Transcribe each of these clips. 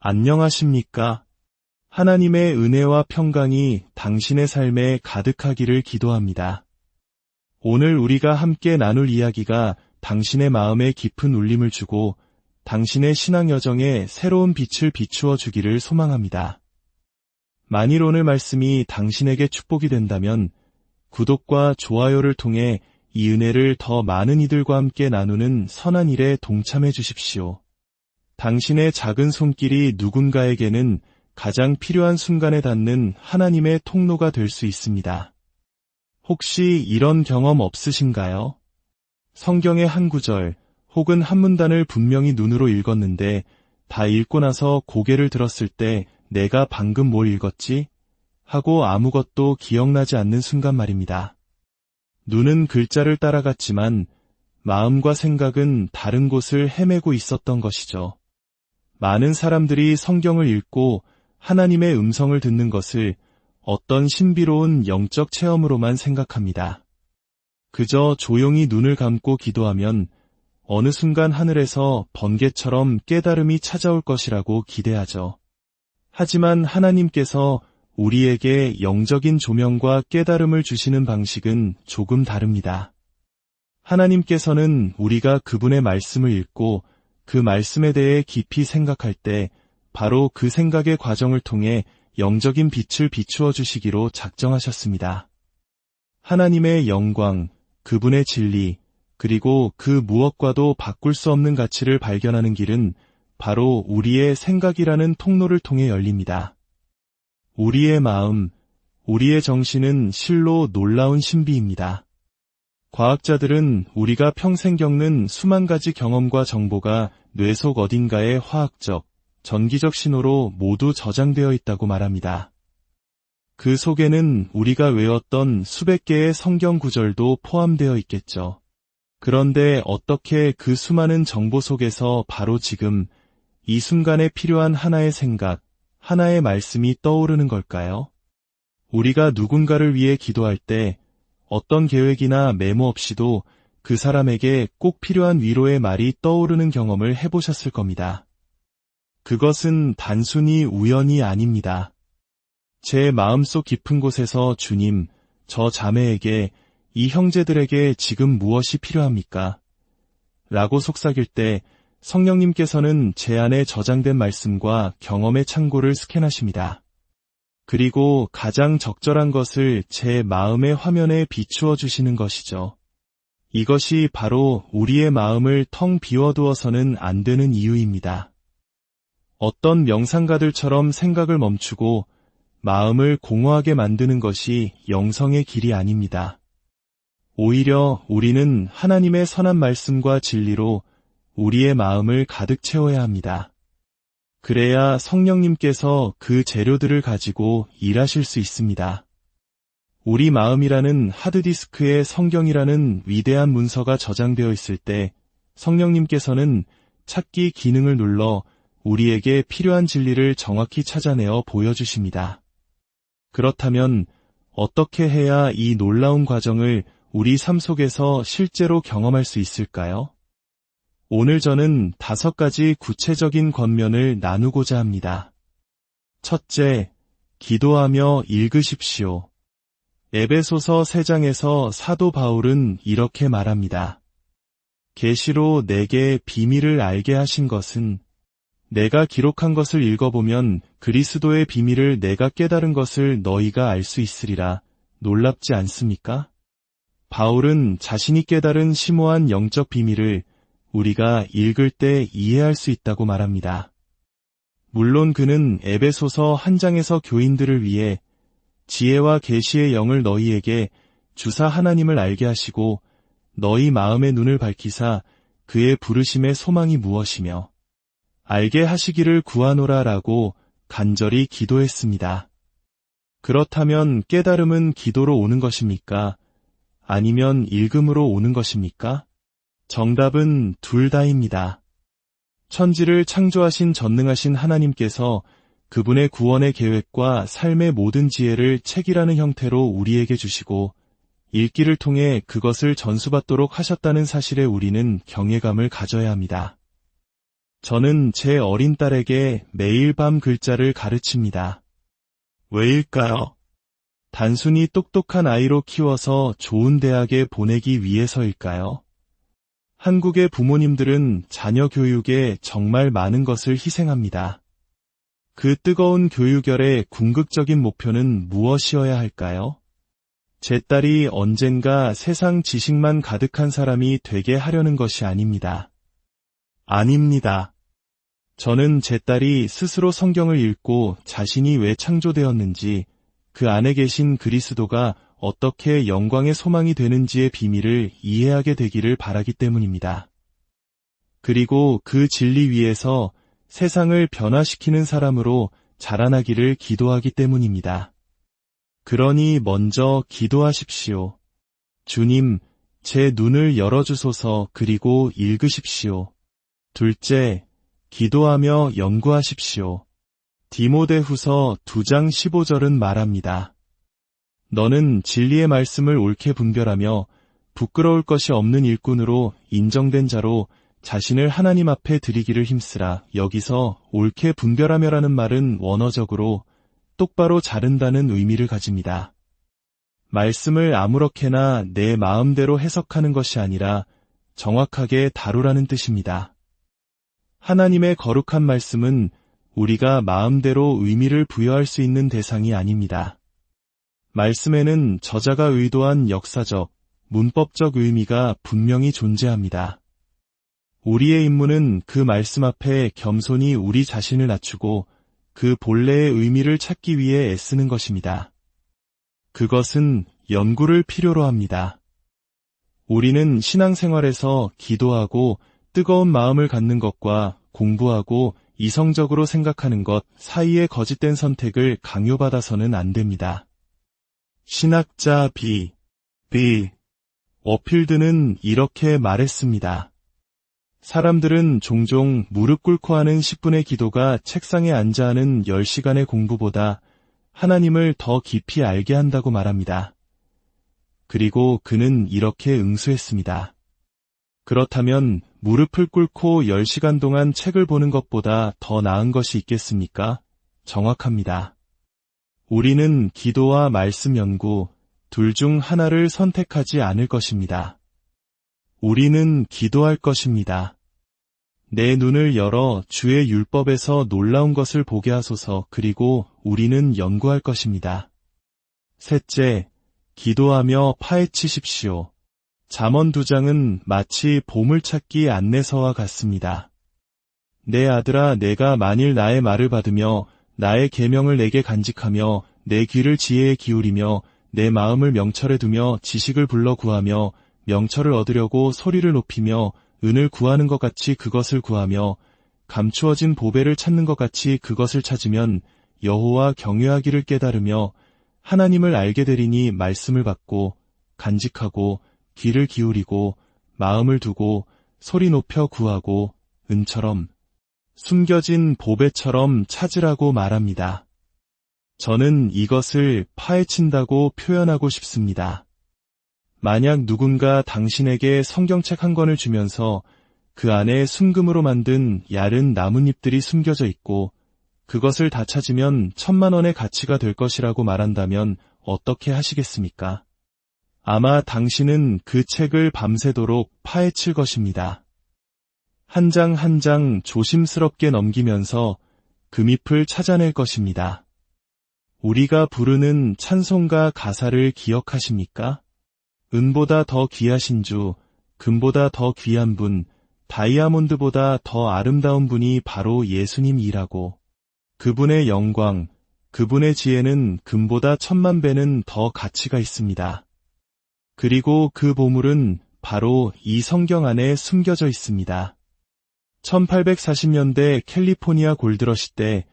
안녕하십니까? 하나님의 은혜와 평강이 당신의 삶에 가득하기를 기도합니다. 오늘 우리가 함께 나눌 이야기가 당신의 마음에 깊은 울림을 주고 당신의 신앙 여정에 새로운 빛을 비추어 주기를 소망합니다. 만일 오늘 말씀이 당신에게 축복이 된다면 구독과 좋아요를 통해 이 은혜를 더 많은 이들과 함께 나누는 선한 일에 동참해 주십시오. 당신의 작은 손길이 누군가에게는 가장 필요한 순간에 닿는 하나님의 통로가 될 수 있습니다. 혹시 이런 경험 없으신가요? 성경의 한 구절 혹은 한 문단을 분명히 눈으로 읽었는데 다 읽고 나서 고개를 들었을 때 내가 방금 뭘 읽었지? 하고 아무것도 기억나지 않는 순간 말입니다. 눈은 글자를 따라갔지만 마음과 생각은 다른 곳을 헤매고 있었던 것이죠. 많은 사람들이 성경을 읽고 하나님의 음성을 듣는 것을 어떤 신비로운 영적 체험으로만 생각합니다. 그저 조용히 눈을 감고 기도하면 어느 순간 하늘에서 번개처럼 깨달음이 찾아올 것이라고 기대하죠. 하지만 하나님께서 우리에게 영적인 조명과 깨달음을 주시는 방식은 조금 다릅니다. 하나님께서는 우리가 그분의 말씀을 읽고 그 말씀에 대해 깊이 생각할 때 바로 그 생각의 과정을 통해 영적인 빛을 비추어 주시기로 작정하셨습니다. 하나님의 영광, 그분의 진리, 그리고 그 무엇과도 바꿀 수 없는 가치를 발견하는 길은 바로 우리의 생각이라는 통로를 통해 열립니다. 우리의 마음, 우리의 정신은 실로 놀라운 신비입니다. 과학자들은 우리가 평생 겪는 수만 가지 경험과 정보가 뇌 속 어딘가에 화학적, 전기적 신호로 모두 저장되어 있다고 말합니다. 그 속에는 우리가 외웠던 수백 개의 성경 구절도 포함되어 있겠죠. 그런데 어떻게 그 수많은 정보 속에서 바로 지금 이 순간에 필요한 하나의 생각, 하나의 말씀이 떠오르는 걸까요? 우리가 누군가를 위해 기도할 때 어떤 계획이나 메모 없이도 그 사람에게 꼭 필요한 위로의 말이 떠오르는 경험을 해보셨을 겁니다. 그것은 단순히 우연이 아닙니다. 제 마음속 깊은 곳에서 주님, 저 자매에게, 이 형제들에게 지금 무엇이 필요합니까? 라고 속삭일 때 성령님께서는 제 안에 저장된 말씀과 경험의 창고를 스캔하십니다. 그리고 가장 적절한 것을 제 마음의 화면에 비추어 주시는 것이죠. 이것이 바로 우리의 마음을 텅 비워두어서는 안 되는 이유입니다. 어떤 명상가들처럼 생각을 멈추고 마음을 공허하게 만드는 것이 영성의 길이 아닙니다. 오히려 우리는 하나님의 선한 말씀과 진리로 우리의 마음을 가득 채워야 합니다. 그래야 성령님께서 그 재료들을 가지고 일하실 수 있습니다. 우리 마음이라는 하드디스크에 성경이라는 위대한 문서가 저장되어 있을 때 성령님께서는 찾기 기능을 눌러 우리에게 필요한 진리를 정확히 찾아내어 보여주십니다. 그렇다면 어떻게 해야 이 놀라운 과정을 우리 삶 속에서 실제로 경험할 수 있을까요? 오늘 저는 5가지 구체적인 권면을 나누고자 합니다. 첫째, 기도하며 읽으십시오. 에베소서 3장에서 사도 바울은 이렇게 말합니다. 계시로 내게 비밀을 알게 하신 것은 내가 기록한 것을 읽어보면 그리스도의 비밀을 내가 깨달은 것을 너희가 알 수 있으리라. 놀랍지 않습니까? 바울은 자신이 깨달은 심오한 영적 비밀을 우리가 읽을 때 이해할 수 있다고 말합니다. 물론 그는 에베소서 1장에서 교인들을 위해 지혜와 계시의 영을 너희에게 주사 하나님을 알게 하시고 너희 마음의 눈을 밝히사 그의 부르심의 소망이 무엇이며 알게 하시기를 구하노라 라고 간절히 기도했습니다. 그렇다면 깨달음은 기도로 오는 것입니까? 아니면 읽음으로 오는 것입니까? 정답은 둘 다입니다. 천지를 창조하신 전능하신 하나님께서 그분의 구원의 계획과 삶의 모든 지혜를 책이라는 형태로 우리에게 주시고 읽기를 통해 그것을 전수받도록 하셨다는 사실에 우리는 경외감을 가져야 합니다. 저는 제 어린 딸에게 매일 밤 글자를 가르칩니다. 왜일까요? 단순히 똑똑한 아이로 키워서 좋은 대학에 보내기 위해서일까요? 한국의 부모님들은 자녀 교육에 정말 많은 것을 희생합니다. 그 뜨거운 교육열의 궁극적인 목표는 무엇이어야 할까요? 제 딸이 언젠가 세상 지식만 가득한 사람이 되게 하려는 것이 아닙니다. 아닙니다. 저는 제 딸이 스스로 성경을 읽고 자신이 왜 창조되었는지, 그 안에 계신 그리스도가 어떻게 영광의 소망이 되는지의 비밀을 이해하게 되기를 바라기 때문입니다. 그리고 그 진리 위에서 세상을 변화시키는 사람으로 자라나기를 기도하기 때문입니다. 그러니 먼저 기도하십시오. 주님, 제 눈을 열어주소서. 그리고 읽으십시오. 둘째, 기도하며 연구하십시오. 디모데후서 2장 15절은 말합니다. 너는 진리의 말씀을 옳게 분별하며 부끄러울 것이 없는 일꾼으로 인정된 자로 자신을 하나님 앞에 드리기를 힘쓰라. 여기서 옳게 분별하며라는 말은 원어적으로 똑바로 자른다는 의미를 가집니다. 말씀을 아무렇게나 내 마음대로 해석하는 것이 아니라 정확하게 다루라는 뜻입니다. 하나님의 거룩한 말씀은 우리가 마음대로 의미를 부여할 수 있는 대상이 아닙니다. 말씀에는 저자가 의도한 역사적, 문법적 의미가 분명히 존재합니다. 우리의 임무는 그 말씀 앞에 겸손히 우리 자신을 낮추고 그 본래의 의미를 찾기 위해 애쓰는 것입니다. 그것은 연구를 필요로 합니다. 우리는 신앙생활에서 기도하고 뜨거운 마음을 갖는 것과 공부하고 이성적으로 생각하는 것 사이의 거짓된 선택을 강요받아서는 안 됩니다. 신학자 B. 워필드는 이렇게 말했습니다. 사람들은 종종 무릎 꿇고 하는 10분의 기도가 책상에 앉아 하는 10시간의 공부보다 하나님을 더 깊이 알게 한다고 말합니다. 그리고 그는 이렇게 응수했습니다. 그렇다면 무릎을 꿇고 10시간 동안 책을 보는 것보다 더 나은 것이 있겠습니까? 정확합니다. 우리는 기도와 말씀 연구, 둘 중 하나를 선택하지 않을 것입니다. 우리는 기도할 것입니다. 내 눈을 열어 주의 율법에서 놀라운 것을 보게 하소서. 그리고 우리는 연구할 것입니다. 셋째, 기도하며 파헤치십시오. 잠언 2장은 마치 보물찾기 안내서와 같습니다. 내 아들아, 내가 만일 나의 말을 받으며 나의 계명을 내게 간직하며 내 귀를 지혜에 기울이며 내 마음을 명철에 두며 지식을 불러 구하며 명철을 얻으려고 소리를 높이며 은을 구하는 것 같이 그것을 구하며 감추어진 보배를 찾는 것 같이 그것을 찾으면 여호와 경외하기를 깨달으며 하나님을 알게 되리니 말씀을 받고 간직하고 귀를 기울이고 마음을 두고 소리 높여 구하고 은처럼 숨겨진 보배처럼 찾으라고 말합니다. 저는 이것을 파헤친다고 표현하고 싶습니다. 만약 누군가 당신에게 성경책 한 권을 주면서 그 안에 순금으로 만든 얇은 나뭇잎들이 숨겨져 있고 그것을 다 찾으면 1,000만 원의 가치가 될 것이라고 말한다면 어떻게 하시겠습니까? 아마 당신은 그 책을 밤새도록 파헤칠 것입니다. 한 장 한 장 조심스럽게 넘기면서 금잎을 찾아낼 것입니다. 우리가 부르는 찬송가 가사를 기억하십니까? 은보다 더 귀하신 주, 금보다 더 귀한 분, 다이아몬드보다 더 아름다운 분이 바로 예수님이라고. 그분의 영광, 그분의 지혜는 금보다 10,000만 배는 더 가치가 있습니다. 그리고 그 보물은 바로 이 성경 안에 숨겨져 있습니다. 1840년대 캘리포니아 골드러시 때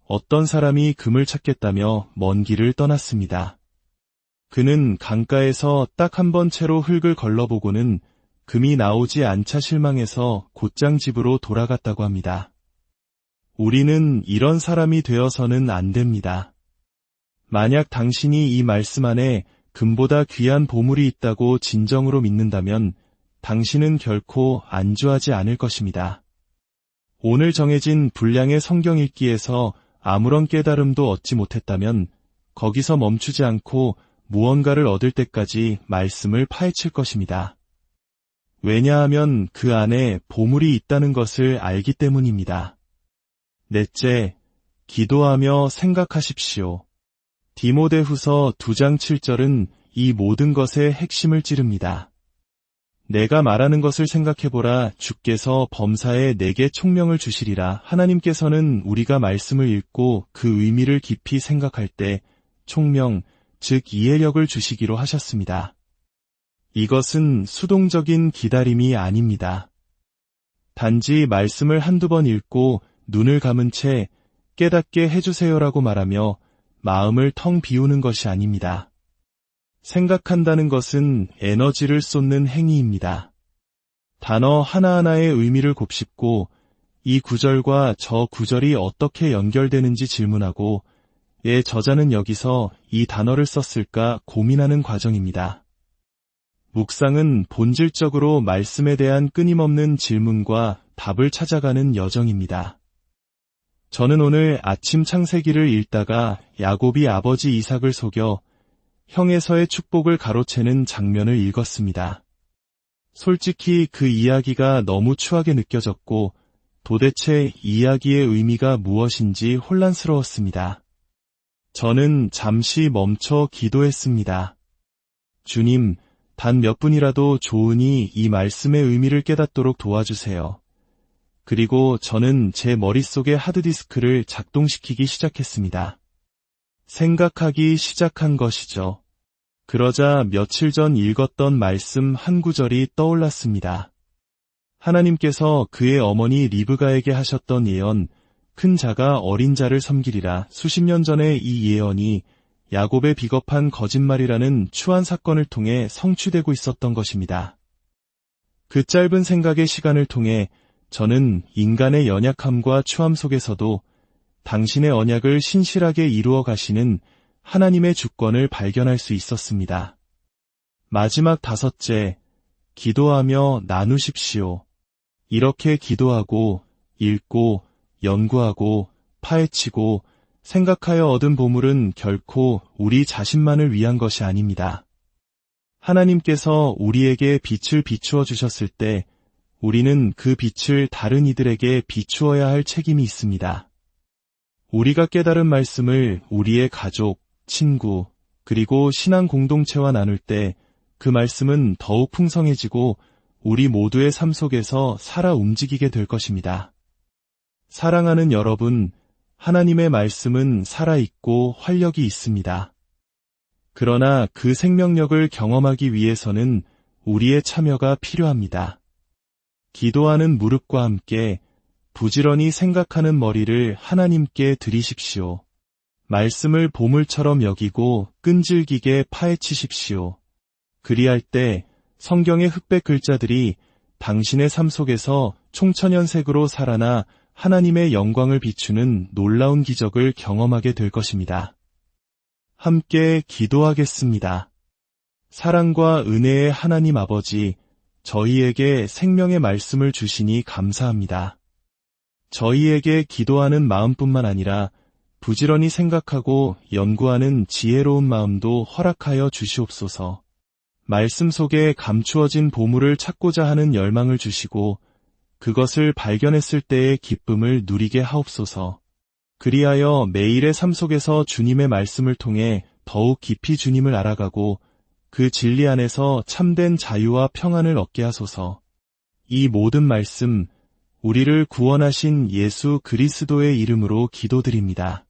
어떤 사람이 금을 찾겠다며 먼 길을 떠났습니다. 그는 강가에서 딱 한 번 채로 흙을 걸러보고는 금이 나오지 않자 실망해서 곧장 집으로 돌아갔다고 합니다. 우리는 이런 사람이 되어서는 안 됩니다. 만약 당신이 이 말씀 안에 금보다 귀한 보물이 있다고 진정으로 믿는다면 당신은 결코 안주하지 않을 것입니다. 오늘 정해진 분량의 성경 읽기에서 아무런 깨달음도 얻지 못했다면 거기서 멈추지 않고 무언가를 얻을 때까지 말씀을 파헤칠 것입니다. 왜냐하면 그 안에 보물이 있다는 것을 알기 때문입니다. 넷째, 기도하며 생각하십시오. 디모데후서 2장 7절은 이 모든 것의 핵심을 찌릅니다. 내가 말하는 것을 생각해보라. 주께서 범사에 내게 총명을 주시리라. 하나님께서는 우리가 말씀을 읽고 그 의미를 깊이 생각할 때 총명, 즉 이해력을 주시기로 하셨습니다. 이것은 수동적인 기다림이 아닙니다. 단지 말씀을 한두 번 읽고 눈을 감은 채 깨닫게 해주세요라고 말하며 마음을 텅 비우는 것이 아닙니다. 생각한다는 것은 에너지를 쏟는 행위입니다. 단어 하나하나의 의미를 곱씹고 이 구절과 저 구절이 어떻게 연결되는지 질문하고 왜 저자는 여기서 이 단어를 썼을까 고민하는 과정입니다. 묵상은 본질적으로 말씀에 대한 끊임없는 질문과 답을 찾아가는 여정입니다. 저는 오늘 아침 창세기를 읽다가 야곱이 아버지 이삭을 속여 형에서의 축복을 가로채는 장면을 읽었습니다. 솔직히 그 이야기가 너무 추하게 느껴졌고 도대체 이야기의 의미가 무엇인지 혼란스러웠습니다. 저는 잠시 멈춰 기도했습니다. 주님, 단 몇 분이라도 좋으니 이 말씀의 의미를 깨닫도록 도와주세요. 그리고 저는 제 머릿속의 하드디스크를 작동시키기 시작했습니다. 생각하기 시작한 것이죠. 그러자 며칠 전 읽었던 말씀 한 구절이 떠올랐습니다. 하나님께서 그의 어머니 리브가에게 하셨던 예언, 큰 자가 어린 자를 섬기리라. 수십 년 전에 이 예언이 야곱의 비겁한 거짓말이라는 추한 사건을 통해 성취되고 있었던 것입니다. 그 짧은 생각의 시간을 통해 저는 인간의 연약함과 추함 속에서도 당신의 언약을 신실하게 이루어 가시는 하나님의 주권을 발견할 수 있었습니다. 마지막 다섯째, 기도하며 나누십시오. 이렇게 기도하고, 읽고, 연구하고, 파헤치고, 생각하여 얻은 보물은 결코 우리 자신만을 위한 것이 아닙니다. 하나님께서 우리에게 빛을 비추어 주셨을 때 우리는 그 빛을 다른 이들에게 비추어야 할 책임이 있습니다. 우리가 깨달은 말씀을 우리의 가족, 친구, 그리고 신앙 공동체와 나눌 때 그 말씀은 더욱 풍성해지고 우리 모두의 삶 속에서 살아 움직이게 될 것입니다. 사랑하는 여러분, 하나님의 말씀은 살아있고 활력이 있습니다. 그러나 그 생명력을 경험하기 위해서는 우리의 참여가 필요합니다. 기도하는 무릎과 함께 부지런히 생각하는 머리를 하나님께 드리십시오. 말씀을 보물처럼 여기고 끈질기게 파헤치십시오. 그리할 때 성경의 흑백 글자들이 당신의 삶 속에서 총천연색으로 살아나 하나님의 영광을 비추는 놀라운 기적을 경험하게 될 것입니다. 함께 기도하겠습니다. 사랑과 은혜의 하나님 아버지, 저희에게 생명의 말씀을 주시니 감사합니다. 저희에게 기도하는 마음뿐만 아니라 부지런히 생각하고 연구하는 지혜로운 마음도 허락하여 주시옵소서. 말씀 속에 감추어진 보물을 찾고자 하는 열망을 주시고 그것을 발견했을 때의 기쁨을 누리게 하옵소서. 그리하여 매일의 삶 속에서 주님의 말씀을 통해 더욱 깊이 주님을 알아가고 그 진리 안에서 참된 자유와 평안을 얻게 하소서. 이 모든 말씀, 우리를 구원하신 예수 그리스도의 이름으로 기도드립니다.